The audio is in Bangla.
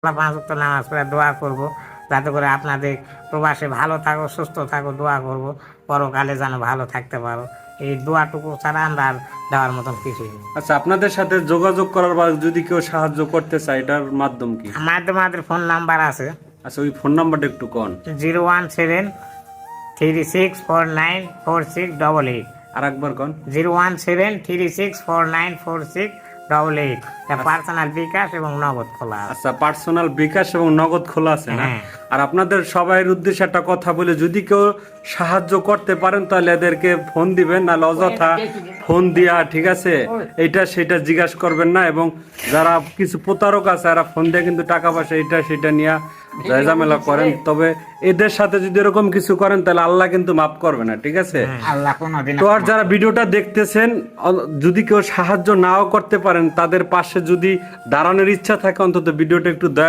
পাঁচ ওয়াক্ত নামাজ পড়ে দোয়া করব, যাতে করে আপনাদের প্রবাসে ভালো থাকো, সুস্থ থাকো, দোয়া করব পরকালে যেন ভালো থাকতে পারো। এই দোয়াটুকু ছাড়া আমরা আর দেওয়ার মতন কিছুই নেই। আচ্ছা, আপনাদের সাথে যোগাযোগ করার বা যদি কেউ সাহায্য করতে চায় এটার মাধ্যম কি? আমাদের ফোন নাম্বার আছে আচ্ছা, ওই ফোন নাম্বারটা একটু কোন। 01736494688। আর একবার কোন। 01736494688। পার্সোনাল বিকাশ এবং নগদ খোলা আছে। আচ্ছা, পার্সোনাল বিকাশ এবং নগদ খোলা আছে না? হ্যাঁ। আর আপনাদের সবাইয়ের উদ্দেশ্যে একটা কথা বলে, যদি কেউ সাহায্য করতে পারেন তাহলে এদেরকে ফোন দিবেন, নাহলে অযথা ফোন দিয়া, ঠিক আছে, এইটা সেটা জিজ্ঞাসা করবেন না। এবং যারা কিছু প্রতারক আছে এরা ফোন দিয়ে কিন্তু টাকা পয়সা এটা সেটা নিয়ে ঝামেলা করেন। তবে এদের সাথে যদি এরকম কিছু করেন তাহলে আল্লাহ কিন্তু মাফ করবে না, ঠিক আছে? আল্লাহ কোনোদিন তো আর যারা ভিডিওটা দেখতেছেন, যদি কেউ সাহায্য নাও করতে পারেন, তাদের পাশে যদি দাঁড়ানোর ইচ্ছা থাকে, অন্তত ভিডিওটা একটু দয়া